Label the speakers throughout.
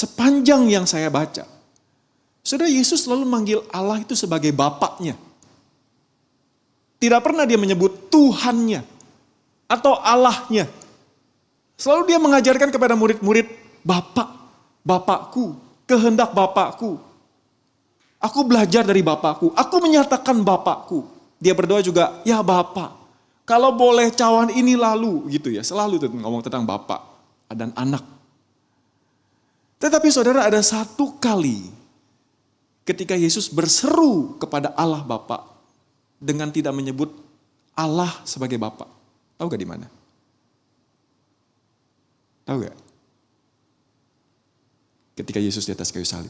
Speaker 1: sepanjang yang saya baca, saudara, Yesus selalu manggil Allah itu sebagai Bapaknya. Tidak pernah dia menyebut Tuhannya atau Allahnya. Selalu dia mengajarkan kepada murid-murid, Bapak, Bapakku, kehendak Bapakku. Aku belajar dari Bapakku, aku menyatakan Bapakku. Dia berdoa juga, ya Bapak, kalau boleh cawan ini lalu, gitu ya. Selalu tuh ngomong tentang Bapak dan anak. Tetapi saudara, ada satu kali ketika Yesus berseru kepada Allah Bapa dengan tidak menyebut Allah sebagai Bapa. Tahu gak di mana? Tahu gak? Ketika Yesus di atas kayu salib.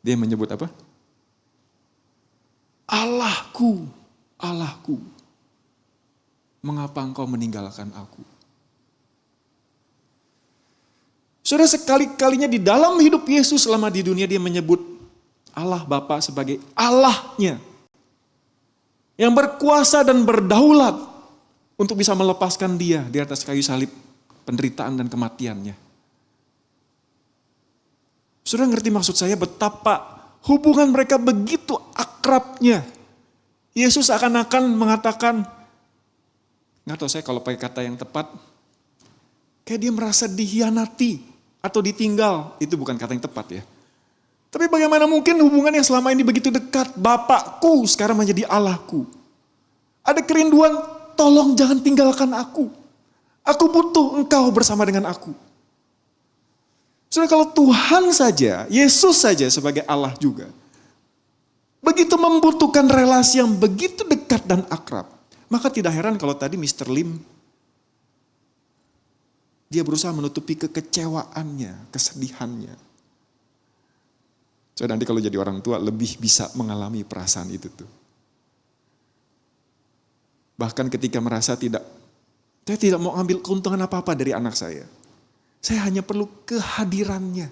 Speaker 1: Dia menyebut apa? Allahku, Allahku, mengapa engkau meninggalkan aku? Saudara, sekali-kalinya di dalam hidup Yesus selama di dunia dia menyebut Allah Bapa sebagai Allahnya. Yang berkuasa dan berdaulat untuk bisa melepaskan dia di atas kayu salib, penderitaan dan kematiannya. Saudara ngerti maksud saya betapa hubungan mereka begitu akrabnya. Yesus akan mengatakan, nggak tahu saya kalau pakai kata yang tepat, kayak dia merasa dihianati atau ditinggal. Itu bukan kata yang tepat ya. Tapi bagaimana mungkin hubungan yang selama ini begitu dekat, Bapakku sekarang menjadi Allahku. Ada kerinduan, tolong jangan tinggalkan aku. Aku butuh engkau bersama dengan aku. Saudara, kalau Tuhan saja, Yesus saja sebagai Allah juga, begitu membutuhkan relasi yang begitu dekat dan akrab, maka tidak heran kalau tadi Mr. Lim, dia berusaha menutupi kekecewaannya, kesedihannya. Saudara, nanti kalau jadi orang tua lebih bisa mengalami perasaan itu tuh. Bahkan ketika merasa saya tidak mau ambil keuntungan apa-apa dari anak saya. Saya hanya perlu kehadirannya.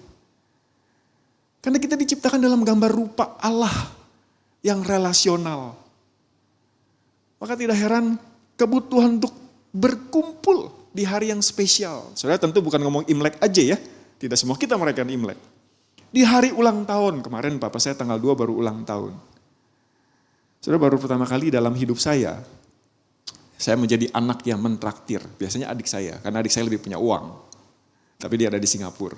Speaker 1: Karena kita diciptakan dalam gambar rupa Allah yang relasional. Maka tidak heran kebutuhan untuk berkumpul di hari yang spesial. Saudara tentu bukan ngomong Imlek aja ya. Tidak semua kita merayakan Imlek. Di hari ulang tahun, kemarin papa saya tanggal 2 baru ulang tahun. Saudara, baru pertama kali dalam hidup saya menjadi anak yang mentraktir. Biasanya adik saya, karena adik saya lebih punya uang. Tapi dia ada di Singapura.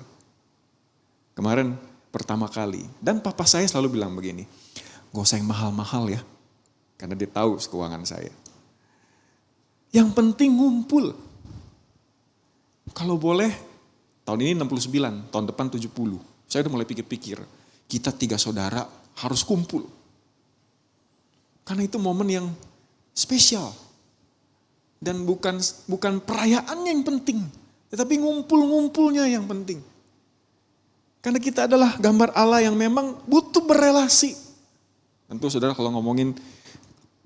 Speaker 1: Kemarin pertama kali. Dan papa saya selalu bilang begini, gak usah yang mahal-mahal ya. Karena dia tahu keuangan saya. Yang penting ngumpul. Kalau boleh, tahun ini 69, tahun depan 70. Saya udah mulai pikir-pikir, kita 3 saudara harus kumpul. Karena itu momen yang spesial. Dan bukan perayaannya yang penting, tetapi ngumpul-ngumpulnya yang penting. Karena kita adalah gambar Allah yang memang butuh berelasi. Tentu saudara kalau ngomongin,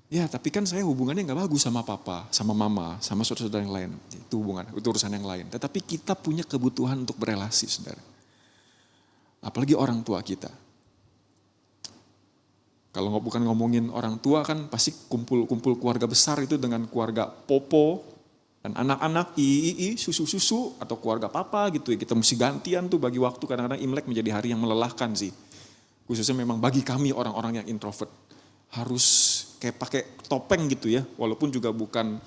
Speaker 1: ya tapi kan saya hubungannya gak bagus sama papa, sama mama, sama saudara-saudara yang lain. Itu urusan yang lain. Tetapi kita punya kebutuhan untuk berelasi saudara. Apalagi orang tua kita. Kalau bukan ngomongin orang tua kan pasti kumpul keluarga besar itu dengan keluarga popo dan anak-anak, susu-susu atau keluarga papa gitu ya. Kita mesti gantian tuh bagi waktu, kadang-kadang Imlek menjadi hari yang melelahkan sih. Khususnya memang bagi kami orang-orang yang introvert. Harus kayak pakai topeng gitu ya, walaupun juga bukan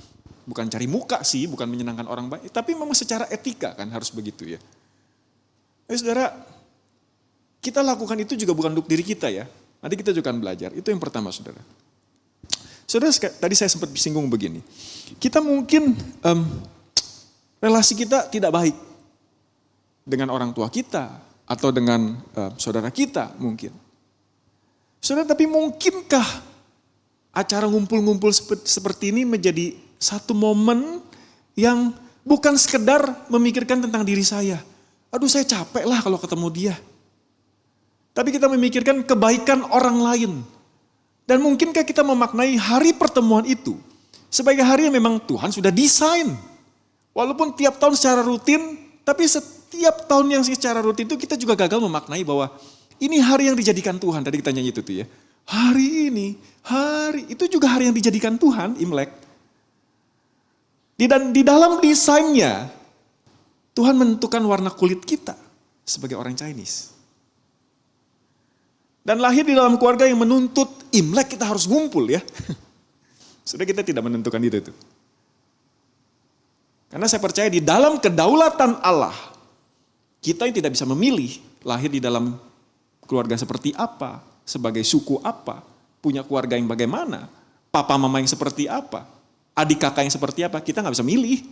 Speaker 1: cari muka sih, bukan menyenangkan orang banyak. Tapi memang secara etika kan harus begitu ya. Saudara, kita lakukan itu juga bukan untuk diri kita ya. Nanti kita juga akan belajar. Itu yang pertama saudara. Saudara, tadi saya sempat singgung begini. Kita mungkin relasi kita tidak baik dengan orang tua kita atau dengan saudara kita mungkin. Saudara, tapi mungkinkah acara ngumpul-ngumpul seperti ini menjadi satu momen yang bukan sekedar memikirkan tentang diri saya. Aduh, saya capek lah kalau ketemu dia. Tapi kita memikirkan kebaikan orang lain. Dan mungkinkah kita memaknai hari pertemuan itu sebagai hari yang memang Tuhan sudah desain. Walaupun tiap tahun secara rutin, tapi setiap tahun yang secara rutin itu kita juga gagal memaknai bahwa ini hari yang dijadikan Tuhan. Tadi kita nyanyi itu tuh ya. Hari ini, itu juga hari yang dijadikan Tuhan, Imlek. Di dalam desainnya, Tuhan menentukan warna kulit kita. sebagai orang Chinese. Dan lahir di dalam keluarga yang menuntut Imlek kita harus ngumpul ya. Sudah kita tidak menentukan itu tuh. Karena saya percaya di dalam kedaulatan Allah, kita yang tidak bisa memilih lahir di dalam keluarga seperti apa, sebagai suku apa, punya keluarga yang bagaimana, papa mama yang seperti apa, adik kakak yang seperti apa, kita nggak bisa milih.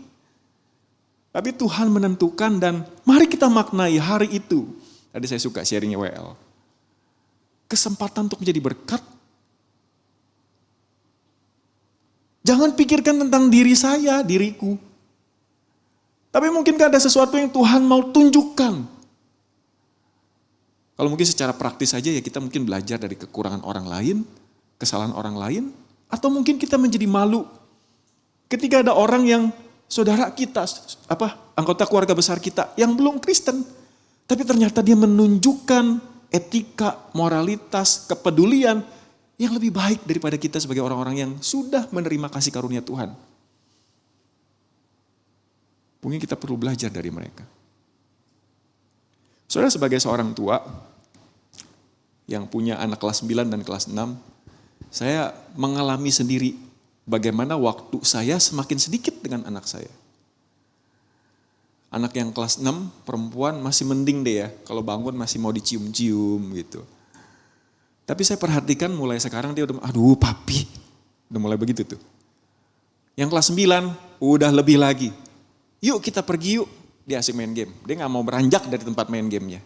Speaker 1: Tapi Tuhan menentukan dan mari kita maknai hari itu. Tadi saya suka sharingnya WL. Kesempatan untuk menjadi berkat. Jangan pikirkan tentang diri saya, diriku. Tapi mungkinkah ada sesuatu yang Tuhan mau tunjukkan? Kalau mungkin secara praktis saja ya kita mungkin belajar dari kekurangan orang lain, kesalahan orang lain, atau mungkin kita menjadi malu ketika ada orang yang saudara kita, anggota keluarga besar kita yang belum Kristen, tapi ternyata dia menunjukkan etika, moralitas, kepedulian yang lebih baik daripada kita sebagai orang-orang yang sudah menerima kasih karunia Tuhan. Mungkin kita perlu belajar dari mereka. Saudara sebagai seorang tua yang punya anak kelas 9 dan kelas 6, saya mengalami sendiri bagaimana waktu saya semakin sedikit dengan anak saya. Anak yang kelas 6, perempuan masih mending deh ya, kalau bangun masih mau dicium-cium gitu. Tapi saya perhatikan mulai sekarang dia udah, aduh papi, udah mulai begitu tuh. Yang kelas 9, udah lebih lagi. Yuk kita pergi yuk, dia asik main game. Dia gak mau beranjak dari tempat main gamenya.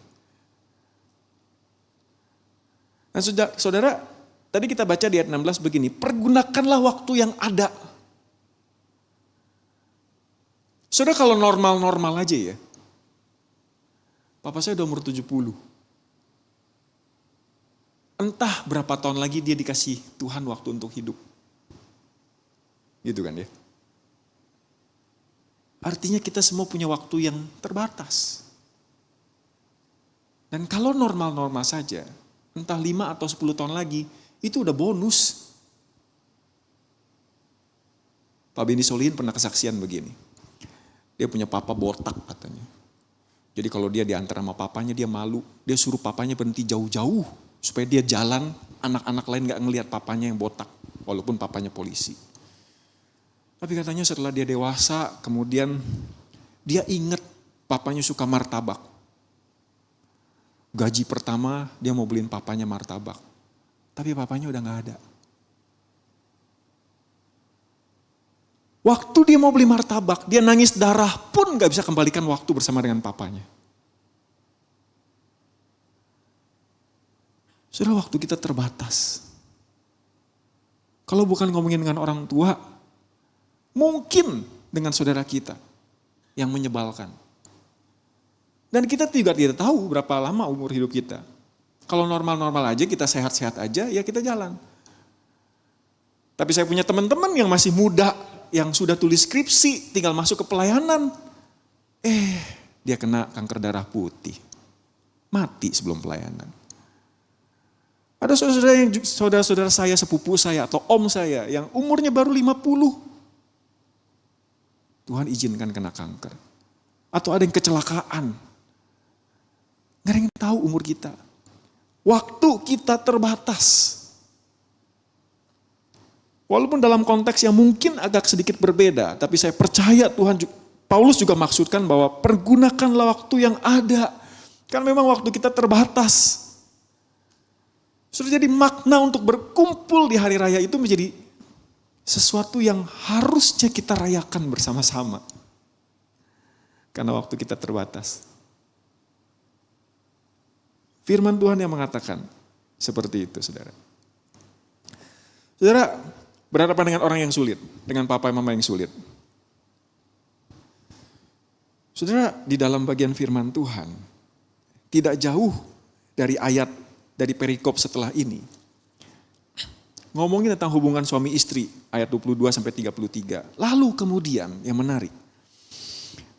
Speaker 1: Nah saudara, tadi kita baca di ayat 16 begini, pergunakanlah waktu yang ada. Saudara kalau normal-normal aja ya, papa saya udah umur 70. Entah berapa tahun lagi dia dikasih Tuhan waktu untuk hidup. Gitu kan ya. Artinya kita semua punya waktu yang terbatas. Dan kalau normal-normal saja, entah 5 atau 10 tahun lagi, itu udah bonus. Pak Benny Solihin pernah kesaksian begini. Dia punya papa botak katanya. Jadi kalau dia diantar sama papanya dia malu. Dia suruh papanya berhenti jauh-jauh. Supaya dia jalan, anak-anak lain gak ngelihat papanya yang botak. Walaupun papanya polisi. Tapi katanya setelah dia dewasa, kemudian dia ingat papanya suka martabak. Gaji pertama dia mau beliin papanya martabak. Tapi papanya udah gak ada. Waktu dia mau beli martabak, dia nangis darah pun gak bisa kembalikan waktu bersama dengan papanya. Sudah waktu kita terbatas. Kalau bukan ngomongin dengan orang tua, mungkin dengan saudara kita yang menyebalkan. Dan kita juga tidak tahu berapa lama umur hidup kita. Kalau normal-normal aja, kita sehat-sehat aja, ya kita jalan. Tapi saya punya teman-teman yang masih muda, yang sudah tulis skripsi, tinggal masuk ke pelayanan. Dia kena kanker darah putih. Mati sebelum pelayanan. Ada saudara-saudara saya, sepupu saya, atau om saya yang umurnya baru 50. Tuhan izinkan kena kanker. Atau ada yang kecelakaan. Gak ada yang tahu umur kita. Waktu kita terbatas. Walaupun dalam konteks yang mungkin agak sedikit berbeda. Tapi saya percaya Paulus juga maksudkan bahwa pergunakanlah waktu yang ada. Karena memang waktu kita terbatas. Sudah jadi makna untuk berkumpul di hari raya itu menjadi sesuatu yang harusnya kita rayakan bersama-sama. Karena waktu kita terbatas. Firman Tuhan yang mengatakan seperti itu, saudara. Saudara, berhadapan dengan orang yang sulit, dengan papa dan mama yang sulit. Saudara, di dalam bagian firman Tuhan, tidak jauh dari ayat, dari perikop setelah ini, ngomongin tentang hubungan suami istri, ayat 22 sampai 33. Lalu kemudian yang menarik,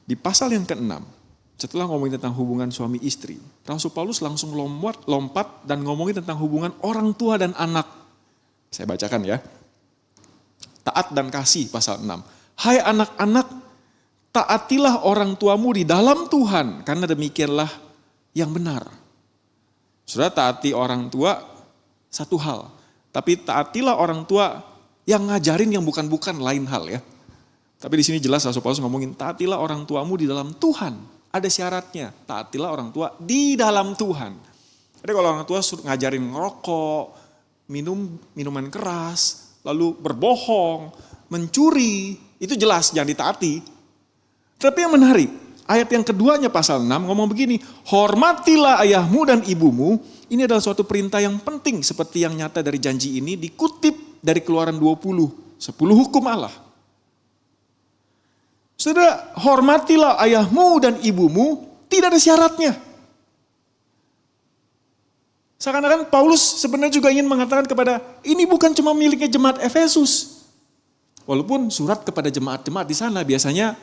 Speaker 1: di pasal yang ke-6, setelah ngomongin tentang hubungan suami istri, Rasul Paulus langsung lompat dan ngomongin tentang hubungan orang tua dan anak. Saya bacakan ya. Taat dan kasih pasal 6. Hai anak-anak, taatilah orang tuamu di dalam Tuhan, karena demikianlah yang benar. Saudara, taati orang tua satu hal. Tapi taatilah orang tua yang ngajarin yang bukan-bukan, lain hal ya. Tapi di sini jelas Rasul Paulus ngomongin taatilah orang tuamu di dalam Tuhan. Ada syaratnya, taatilah orang tua di dalam Tuhan. Jadi kalau orang tua ngajarin ngerokok, minuman keras, lalu berbohong, mencuri, itu jelas jangan ditaati. Tapi yang menarik, ayat yang keduanya pasal 6 ngomong begini, hormatilah ayahmu dan ibumu. Ini adalah suatu perintah yang penting seperti yang nyata dari janji ini dikutip dari Keluaran 20, 10 hukum Allah. Saudara, hormatilah ayahmu dan ibumu, tidak ada syaratnya. Seakan-akan Paulus sebenarnya juga ingin mengatakan kepada, ini bukan cuma miliknya jemaat Efesus. Walaupun surat kepada jemaat-jemaat di sana biasanya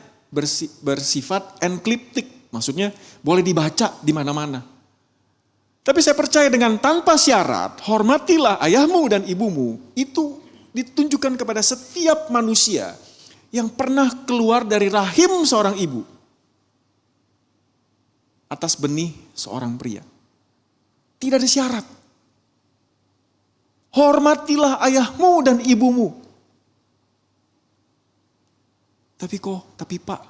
Speaker 1: bersifat enkriptik, maksudnya boleh dibaca di mana-mana. Tapi saya percaya dengan tanpa syarat, hormatilah ayahmu dan ibumu, itu ditunjukkan kepada setiap manusia yang pernah keluar dari rahim seorang ibu atas benih seorang pria. Tidak ada syarat. Hormatilah ayahmu dan ibumu. Tapi Pak,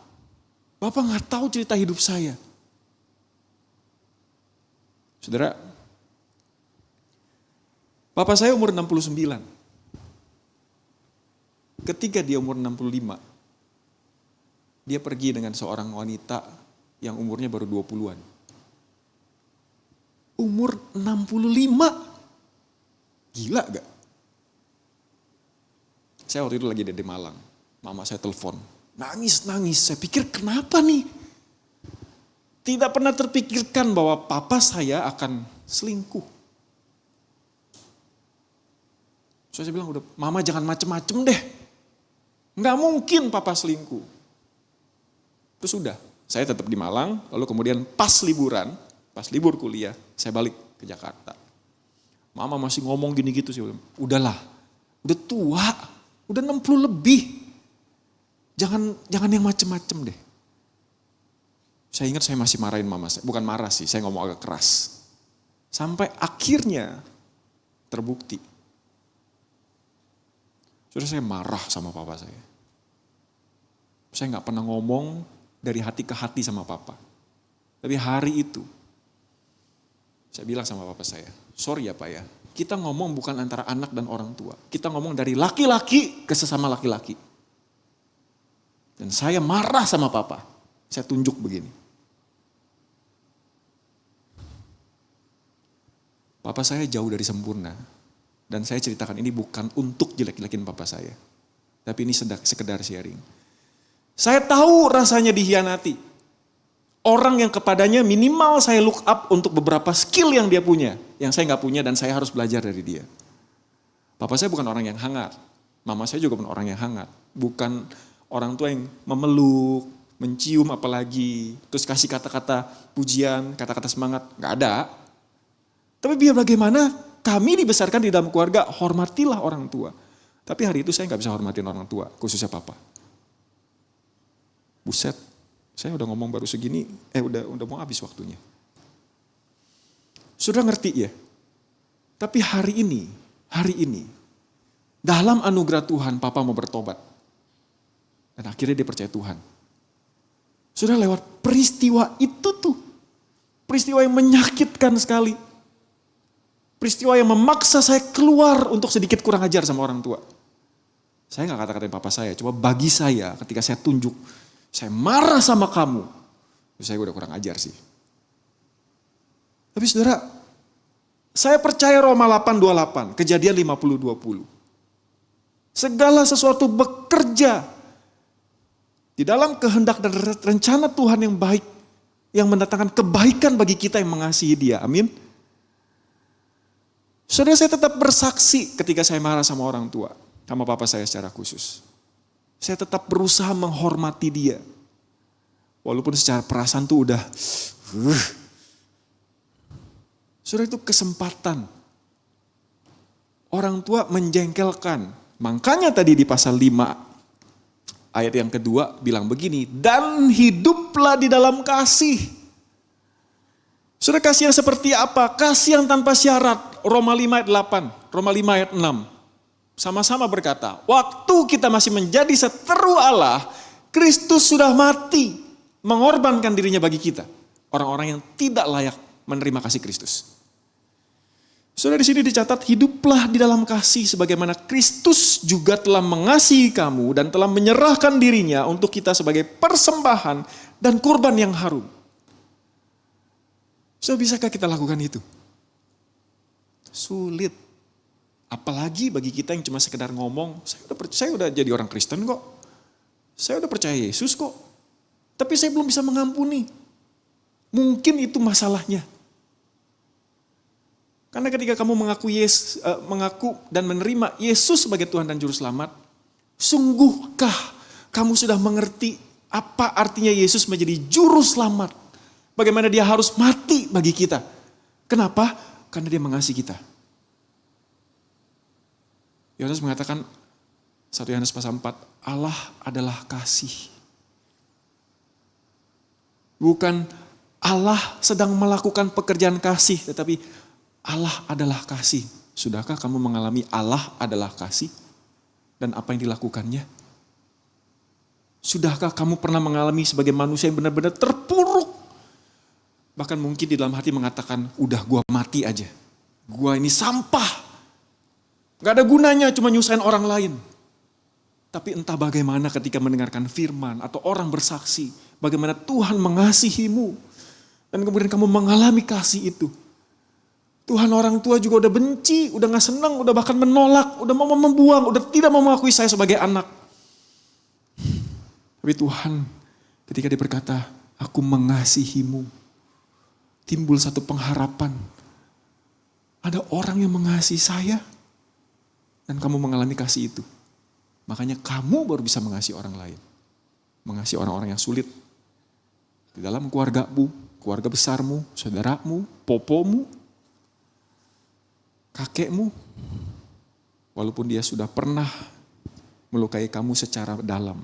Speaker 1: Bapak nggak tahu cerita hidup saya. Saudara, Bapak saya umur 69. Ketika dia umur 65, dia pergi dengan seorang wanita yang umurnya baru 20-an. Umur 65. Gila gak? Saya waktu itu lagi di Malang. Mama saya telepon. Nangis. Saya pikir kenapa nih? Tidak pernah terpikirkan bahwa papa saya akan selingkuh. Saya bilang, udah mama jangan macem-macem deh. Nggak mungkin papa selingkuh. Terus sudah, saya tetap di Malang, lalu kemudian pas libur kuliah, saya balik ke Jakarta. Mama masih ngomong gini gitu sih, udahlah, udah tua, udah 60 lebih. Jangan yang macem-macem deh. Saya ingat saya masih marahin mama saya, bukan marah sih, saya ngomong agak keras. Sampai akhirnya terbukti. Sudah saya marah sama papa saya. Saya gak pernah ngomong dari hati ke hati sama papa. Tapi hari itu, saya bilang sama papa saya, sorry ya Pak ya, kita ngomong bukan antara anak dan orang tua. Kita ngomong dari laki-laki ke sesama laki-laki. Dan saya marah sama papa, saya tunjuk begini. Papa saya jauh dari sempurna. Dan saya ceritakan ini bukan untuk jelek-jelekin papa saya. Tapi ini sekedar sharing. Saya tahu rasanya dihianati. Orang yang kepadanya minimal saya look up untuk beberapa skill yang dia punya. Yang saya gak punya dan saya harus belajar dari dia. Papa saya bukan orang yang hangat. Mama saya juga bukan orang yang hangat. Bukan orang tua yang memeluk, mencium apalagi. Terus kasih kata-kata pujian, kata-kata semangat. Gak ada. Tapi biar bagaimana kami dibesarkan di dalam keluarga, hormatilah orang tua. Tapi hari itu saya gak bisa hormatin orang tua, khususnya papa. Buset, saya udah ngomong baru segini, udah mau habis waktunya. Sudah ngerti ya? Tapi hari ini, dalam anugerah Tuhan, papa mau bertobat. Dan akhirnya dia percaya Tuhan. Sudah lewat peristiwa itu tuh, peristiwa yang menyakitkan sekali. Peristiwa yang memaksa saya keluar untuk sedikit kurang ajar sama orang tua. Saya gak kata-katain papa saya, cuma bagi saya ketika saya tunjuk, saya marah sama kamu. Saya udah kurang ajar sih. Tapi saudara, saya percaya Roma 8:28, Kejadian 50:20. Segala sesuatu bekerja di dalam kehendak dan rencana Tuhan yang baik, yang mendatangkan kebaikan bagi kita yang mengasihi Dia. Amin. Saudara, saya tetap bersaksi ketika saya marah sama orang tua, sama papa saya secara khusus. Saya tetap berusaha menghormati dia. Walaupun secara perasaan tuh udah, saudara, itu kesempatan. Orang tua menjengkelkan. Makanya tadi di pasal 5 ayat yang kedua bilang begini, dan hiduplah di dalam kasih. Saudara, kasih yang seperti apa? Kasih yang tanpa syarat. Roma 5 ayat 8, Roma 5 ayat 6. Sama-sama berkata, waktu kita masih menjadi seteru Allah, Kristus sudah mati, mengorbankan dirinya bagi kita. Orang-orang yang tidak layak menerima kasih Kristus. Saudara, di sini dicatat, hiduplah di dalam kasih sebagaimana Kristus juga telah mengasihi kamu dan telah menyerahkan dirinya untuk kita sebagai persembahan dan kurban yang harum. So, bisakah kita lakukan itu? Sulit. Apalagi bagi kita yang cuma sekedar ngomong, saya udah jadi orang Kristen kok. Saya udah percaya Yesus kok. Tapi saya belum bisa mengampuni. Mungkin itu masalahnya. Karena ketika kamu mengaku dan menerima Yesus sebagai Tuhan dan Juru Selamat, sungguhkah kamu sudah mengerti apa artinya Yesus menjadi Juru Selamat? Bagaimana dia harus mati bagi kita? Kenapa? Karena dia mengasihi kita. Yohanes mengatakan, 1 Yohanes pasal 4, Allah adalah kasih. Bukan Allah sedang melakukan pekerjaan kasih, tetapi Allah adalah kasih. Sudahkah kamu mengalami Allah adalah kasih? Dan apa yang dilakukannya? Sudahkah kamu pernah mengalami sebagai manusia yang benar-benar terpuruk? Bahkan mungkin di dalam hati mengatakan, udah gua mati aja. Gua ini sampah. Gak ada gunanya, cuma nyusahin orang lain. Tapi entah bagaimana ketika mendengarkan firman atau orang bersaksi, bagaimana Tuhan mengasihimu. Dan kemudian kamu mengalami kasih itu. Tuhan, orang tua juga udah benci, udah gak senang, udah bahkan menolak, udah mau membuang, udah tidak mau mengakui saya sebagai anak. Tapi Tuhan ketika dia berkata, aku mengasihimu, timbul satu pengharapan. Ada orang yang mengasihi saya dan kamu mengalami kasih itu. Makanya kamu baru bisa mengasihi orang lain. Mengasihi orang-orang yang sulit. Di dalam keluargamu, keluarga besarmu, saudaramu, popomu, kakekmu. Walaupun dia sudah pernah melukai kamu secara dalam.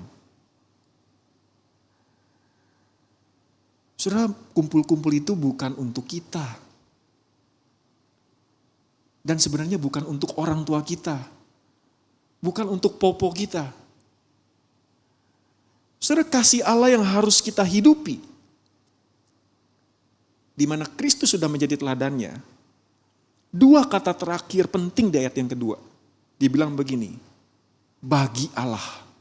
Speaker 1: Saudara, kumpul-kumpul itu bukan untuk kita. Dan sebenarnya bukan untuk orang tua kita. Bukan untuk popo kita. Saudara, kasih Allah yang harus kita hidupi. Di mana Kristus sudah menjadi teladannya. Dua kata terakhir penting di ayat yang kedua. Dibilang begini, bagi Allah.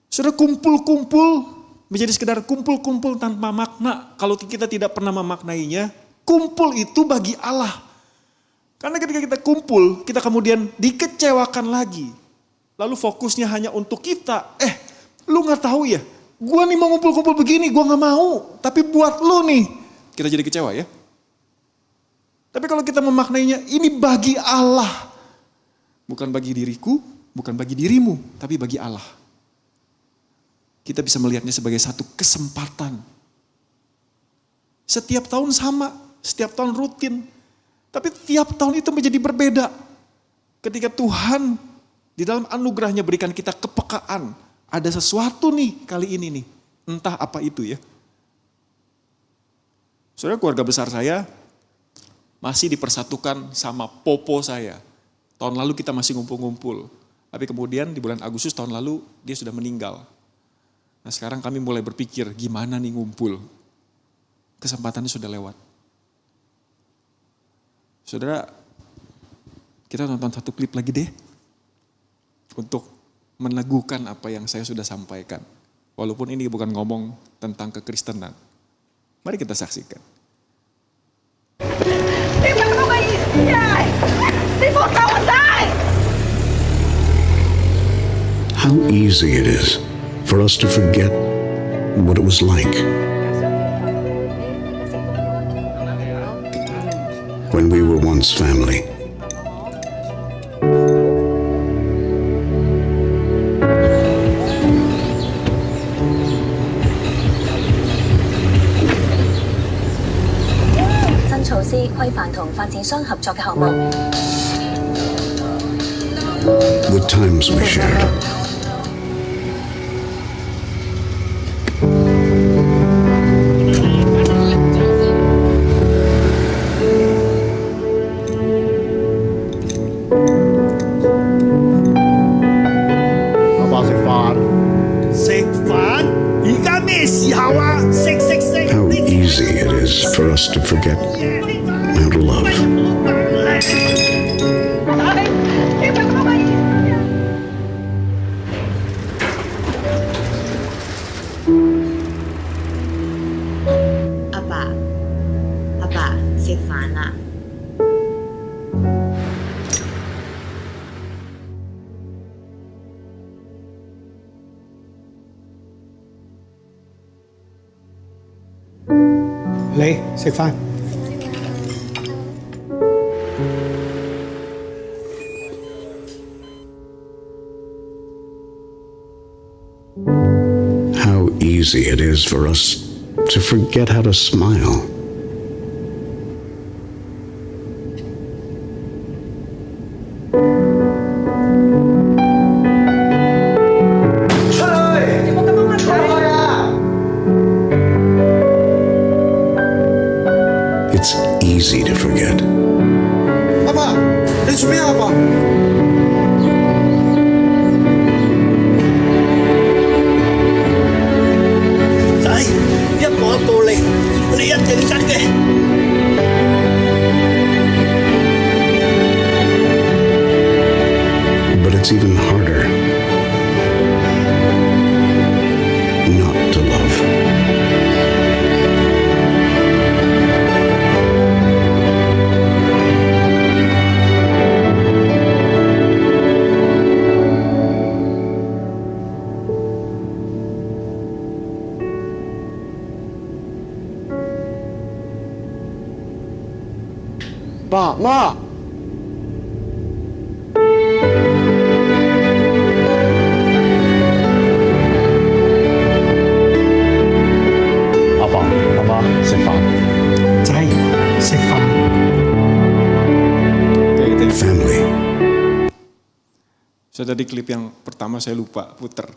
Speaker 1: Saudara, kumpul-kumpul menjadi sekedar kumpul-kumpul tanpa makna. Kalau kita tidak pernah memaknainya, kumpul itu bagi Allah. Karena ketika kita kumpul, kita kemudian dikecewakan lagi. Lalu fokusnya hanya untuk kita. Lu gak tahu ya, gua nih mau ngumpul-kumpul begini, gua gak mau. Tapi buat lu nih, kita jadi kecewa ya. Tapi kalau kita memaknainya, ini bagi Allah. Bukan bagi diriku, bukan bagi dirimu, tapi bagi Allah. Kita bisa melihatnya sebagai satu kesempatan. Setiap tahun sama, setiap tahun rutin. Tapi tiap tahun itu menjadi berbeda. Ketika Tuhan di dalam anugerahnya berikan kita kepekaan. Ada sesuatu nih kali ini nih. Entah apa itu ya. Saudara, keluarga besar saya masih dipersatukan sama popo saya. Tahun lalu kita masih ngumpul-ngumpul. Tapi kemudian di bulan Agustus tahun lalu dia sudah meninggal. Nah sekarang kami mulai berpikir gimana nih ngumpul. Kesempatannya sudah lewat. Saudara, kita nonton satu klip lagi deh. Untuk meneguhkan apa yang saya sudah sampaikan. Walaupun ini bukan ngomong tentang kekristenan. Mari kita saksikan.
Speaker 2: How easy it is for us to forget what it was like when we were once family. The times we shared. to forget how to love.
Speaker 3: Apa? Apa? Si Fana.
Speaker 4: Lê, 食飯。
Speaker 2: How easy it is for us to forget how to smile. It's easy to forget.
Speaker 4: 爸爸，你做咩啊？爸？
Speaker 5: 仔，一步一步嚟，你一定得嘅。
Speaker 2: But it's even harder not to love.
Speaker 4: Ba, Ma.
Speaker 6: Apa, Mama, 食飯。
Speaker 4: 仔，食飯。
Speaker 2: Family.
Speaker 1: Sudah di klip yang pertama saya lupa puter.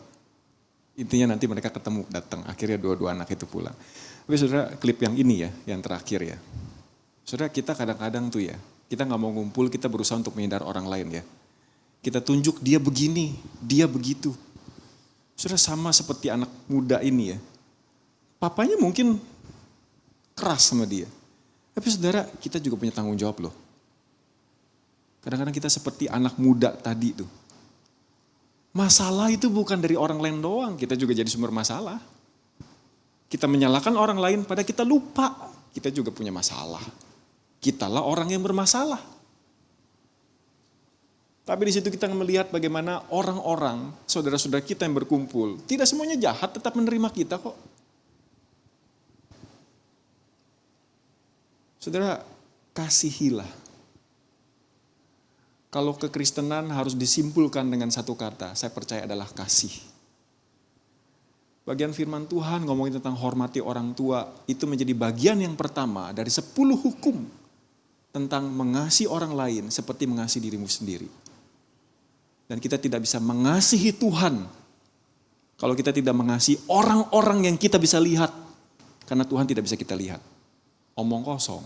Speaker 1: Intinya nanti mereka ketemu, datang. Akhirnya dua-dua anak itu pulang. Tapi saudara, klip yang ini ya, yang terakhir ya. Saudara, kita kadang-kadang tuh ya, kita nggak mau ngumpul, kita berusaha untuk menghindar orang lain ya. Kita tunjuk dia begini, dia begitu. Saudara, sama seperti anak muda ini ya. Papanya mungkin keras sama dia. Tapi saudara, kita juga punya tanggung jawab loh. Kadang-kadang kita seperti anak muda tadi tuh. Masalah itu bukan dari orang lain doang, kita juga jadi sumber masalah. Kita menyalahkan orang lain, pada kita lupa kita juga punya masalah. Kitalah orang yang bermasalah. Tapi di situ kita melihat bagaimana orang-orang, saudara-saudara kita yang berkumpul, tidak semuanya jahat, tetap menerima kita kok. Saudara, kasihilah. Kalau kekristenan harus disimpulkan dengan satu kata, saya percaya adalah kasih. Bagian firman Tuhan ngomongin tentang hormati orang tua, itu menjadi bagian yang pertama dari 10 hukum tentang mengasihi orang lain seperti mengasihi dirimu sendiri. Dan kita tidak bisa mengasihi Tuhan kalau kita tidak mengasihi orang-orang yang kita bisa lihat. Karena Tuhan tidak bisa kita lihat. Omong kosong.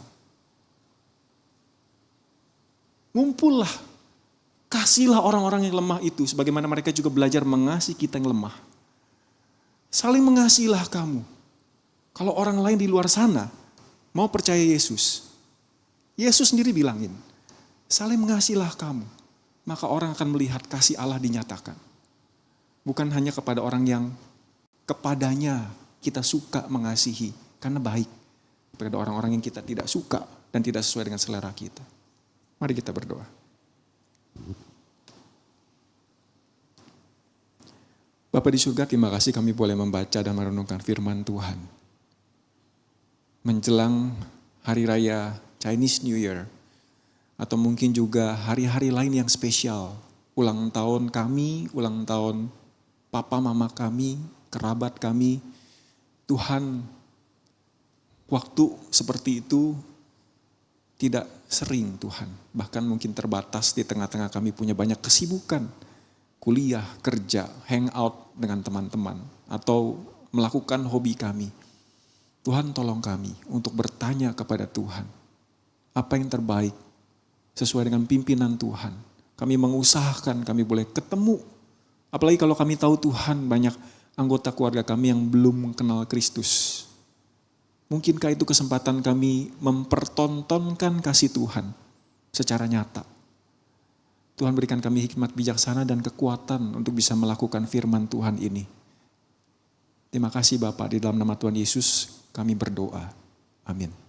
Speaker 1: Ngumpullah. Kasihlah orang-orang yang lemah itu sebagaimana mereka juga belajar mengasihi kita yang lemah. Saling mengasihilah kamu. Kalau orang lain di luar sana mau percaya Yesus, Yesus sendiri bilangin, saling mengasihilah kamu. Maka orang akan melihat kasih Allah dinyatakan. Bukan hanya kepada orang yang kepadanya kita suka mengasihi karena baik. Kepada orang-orang yang kita tidak suka dan tidak sesuai dengan selera kita. Mari kita berdoa. Bapa di surga, terima kasih kami boleh membaca dan merenungkan firman Tuhan. Menjelang hari raya Chinese New Year, atau mungkin juga hari-hari lain yang spesial. Ulang tahun kami, ulang tahun papa mama kami, kerabat kami. Tuhan, waktu seperti itu tidak sering Tuhan. Bahkan mungkin terbatas di tengah-tengah kami punya banyak kesibukan. Kuliah, kerja, hangout dengan teman-teman. Atau melakukan hobi kami. Tuhan tolong kami untuk bertanya kepada Tuhan. Apa yang terbaik sesuai dengan pimpinan Tuhan. Kami mengusahakan kami boleh ketemu. Apalagi kalau kami tahu Tuhan banyak anggota keluarga kami yang belum mengenal Kristus. Mungkinkah itu kesempatan kami mempertontonkan kasih Tuhan secara nyata? Tuhan berikan kami hikmat bijaksana dan kekuatan untuk bisa melakukan firman Tuhan ini. Terima kasih Bapak, di dalam nama Tuhan Yesus kami berdoa. Amin.